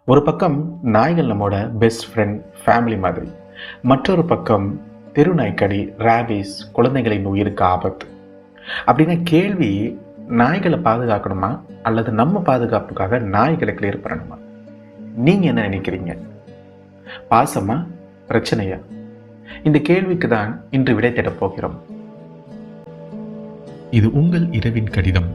ஒரு பக்கம் நாய்கள் நம்மோட பெஸ்ட் ஃப்ரெண்ட், ஃபேமிலி மாதிரி. மற்றொரு பக்கம் தெரு நாய்க்கடி, ரேபிஸ், குழந்தைகளின் உயிருக்கு ஆபத்து. அப்படின்னா கேள்வி, நாய்களை பாதுகாக்கணுமா அல்லது நம்ம பாதுகாப்புக்காக நாய்களை கிளியர் பண்ணணுமா? நீங்கள் என்ன நினைக்கிறீங்க? பாசமா, பிரச்சனையா? இந்த கேள்விக்கு தான் இன்று விடை தேடப் போகிறோம். இது உங்கள் இரவின் கடிதம்.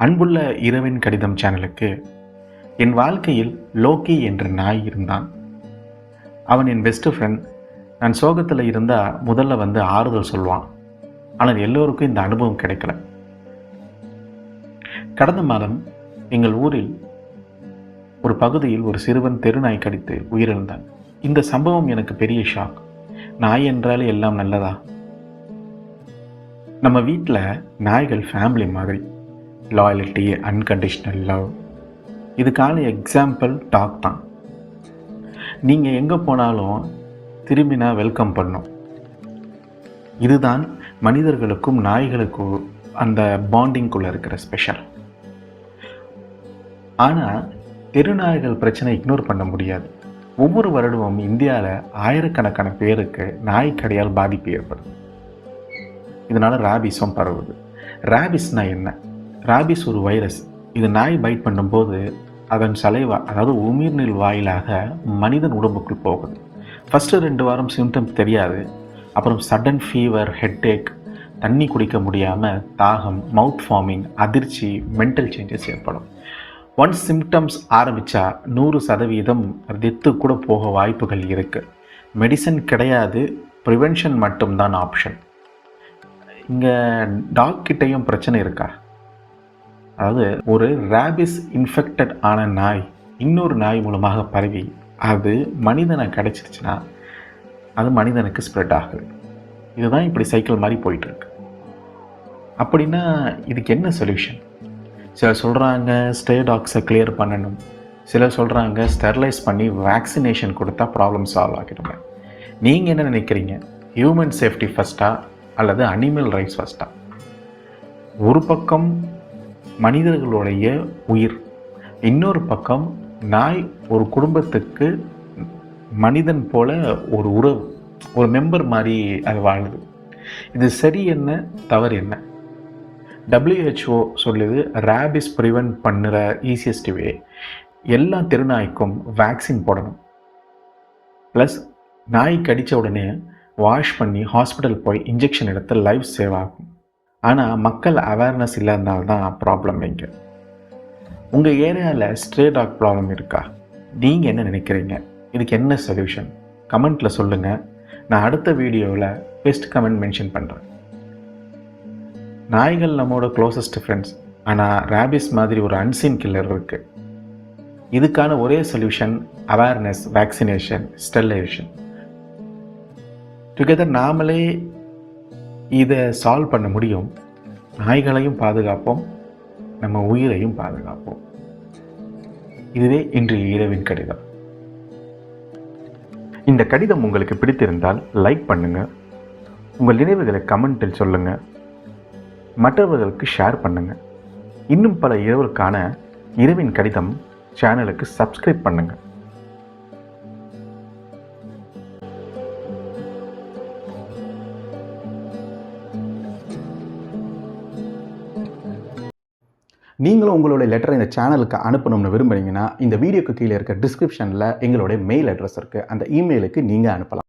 அன்புள்ள இரவின் கடிதம் சேனலுக்கு, என் வாழ்க்கையில் லோக்கி என்ற நாய் இருந்தான். அவன் என் பெஸ்ட் ஃப்ரெண்ட். நான் சோகத்தில் இருந்தால் முதல்ல ஆறுதல் சொல்வான். ஆனால் எல்லோருக்கும் இந்த அனுபவம் கிடைக்கல. கடந்த மாதம் எங்கள் ஊரில் ஒரு பகுதியில் ஒரு சிறுவன் தெரு நாய் கடித்து உயிரிழந்தான். இந்த சம்பவம் எனக்கு பெரிய ஷாக். நாய் என்றாலே எல்லாம் நல்லதா? நம்ம வீட்டில் நாய்கள் ஃபேமிலி மாதிரி. லாயல்ட்டி, அன்கண்டிஷ்னல் லவ், இதுக்கான எக்ஸாம்பிள் டாக் தான். நீங்கள் எங்கே போனாலும் திரும்பினா வெல்கம் பண்ணும். இதுதான் மனிதர்களுக்கும் நாய்களுக்கும் அந்த பாண்டிங்குள்ளே இருக்கிற ஸ்பெஷல். ஆனால் தெருநாய்கள் பிரச்சனை இக்னோர் பண்ண முடியாது. ஒவ்வொரு வருடமும் இந்தியாவில் ஆயிரக்கணக்கான பேருக்கு நாய்க்கடியால் பாதிப்பு ஏற்படுது. இதனால் ரேபிஸும் பரவுது. ரேபிஸ்னால் என்ன? ரேபிஸ் ஒரு வைரஸ். இது நாய் பைட் பண்ணும்போது அதன் சலைவா, அதாவது உமிழ்நீர் வாயிலாக மனிதன் உடம்புக்குள் போகுது. ஃபஸ்ட்டு 2 வாரம் சிம்டம்ஸ் தெரியாது. அப்புறம் சடன் ஃபீவர், ஹெட்டேக், தண்ணி குடிக்க முடியாமல், தாகம், மவுத் ஃபார்மிங், அதிர்ச்சி, மென்டல் சேஞ்சஸ் ஏற்படும். ஒன்ஸ் சிம்டம்ஸ் ஆரம்பித்தா 100% டெத்து கூட போக வாய்ப்புகள் இருக்குது. மெடிசன் கிடையாது, ப்ரிவென்ஷன் மட்டும்தான் ஆப்ஷன். இங்கே டாக் கிட்டையும் பிரச்சனை இருக்கா? அதாவது ஒரு ரேபிஸ் இன்ஃபெக்டட் ஆன நாய் இன்னொரு நாய் மூலமாக பரவி அது மனிதனை கிடைச்சிருச்சுன்னா அது மனிதனுக்கு ஸ்ப்ரெட் ஆகுது. இதுதான் இப்படி சைக்கிள் மாதிரி போயிட்டுருக்கு. அப்படின்னா இதுக்கு என்ன சொல்யூஷன்? சிலர் சொல்கிறாங்க ஸ்டே டாக்ஸை கிளியர் பண்ணணும். சிலர் சொல்கிறாங்க ஸ்டெர்லைஸ் பண்ணி வேக்சினேஷன் கொடுத்தா ப்ராப்ளம் சால்வ் ஆகிடுங்க. நீங்கள் என்ன நினைக்கிறீங்க? ஹியூமன் சேஃப்டி ஃபஸ்ட்டா அல்லது அனிமல் ரைட்ஸ் ஃபஸ்ட்டா? ஒரு பக்கம் மனிதர்களுடைய உயிர், இன்னொரு பக்கம் நாய் ஒரு குடும்பத்துக்கு மனிதன் போல ஒரு உறவு, ஒரு மெம்பர் மாதிரி அது வாழுது. இது சரி என்ன, தவறு என்ன? WHO சொல்லுது ரேபிஸ் ப்ரிவென்ட் பண்ணுற ஈஸியஸ்ட் வே எல்லா தெருநாய்க்கும் வேக்சின் போடணும். ப்ளஸ் நாய் கடித்த உடனே வாஷ் பண்ணி ஹாஸ்பிட்டல் போய் இன்ஜெக்ஷன் எடுத்து லைஃப் சேவ் ஆகும். ஆனால் மக்கள் அவேர்னஸ் இல்லாதனால்தான் ப்ராப்ளம். இங்கே உங்கள் ஏரியாவில் ஸ்ட்ரே டாக் ப்ராப்ளம் இருக்கா? நீங்கள் என்ன நினைக்கிறீங்க? இதுக்கு என்ன சொல்யூஷன்? கமெண்ட்டில் சொல்லுங்கள். நான் அடுத்த வீடியோவில் பெஸ்ட் கமெண்ட் மென்ஷன் பண்ணுறேன். நாய்கள் நம்மளோட க்ளோசஸ்ட் ஃப்ரெண்ட்ஸ். ஆனால் ரேபிஸ் மாதிரி ஒரு அன்சீன் கில்லர் இருக்குது. இதுக்கான ஒரே solution awareness, vaccination, sterilization. Together நாமளே இதை சால்வ் பண்ண முடியும். நாய்களையும் பாதுகாப்போம், நம்ம உயிரையும் பாதுகாப்போம். இதுவே இன்றைய இரவின் கடிதம். இந்த கடிதம் உங்களுக்கு பிடித்திருந்தால் லைக் பண்ணுங்கள். உங்கள் நினைவுகளை கமெண்டில் சொல்லுங்கள். மற்றவர்களுக்கு ஷேர் பண்ணுங்கள். இன்னும் பல இரவுக்கான இரவின் கடிதம் சேனலுக்கு சப்ஸ்கிரைப் பண்ணுங்கள். நீங்களும் உங்களுடைய லெட்டரை இந்த சேனலுக்கு அனுப்பணும்னு விரும்புகிறீங்கன்னா இந்த வீடியோக்கு கீழே இருக்க டிஸ்கிரிப்ஷனில் எங்களுடைய மெயில் அட்ரஸ் இருக்குது. அந்த இமெயிலுக்கு நீங்கள் அனுப்பலாம்.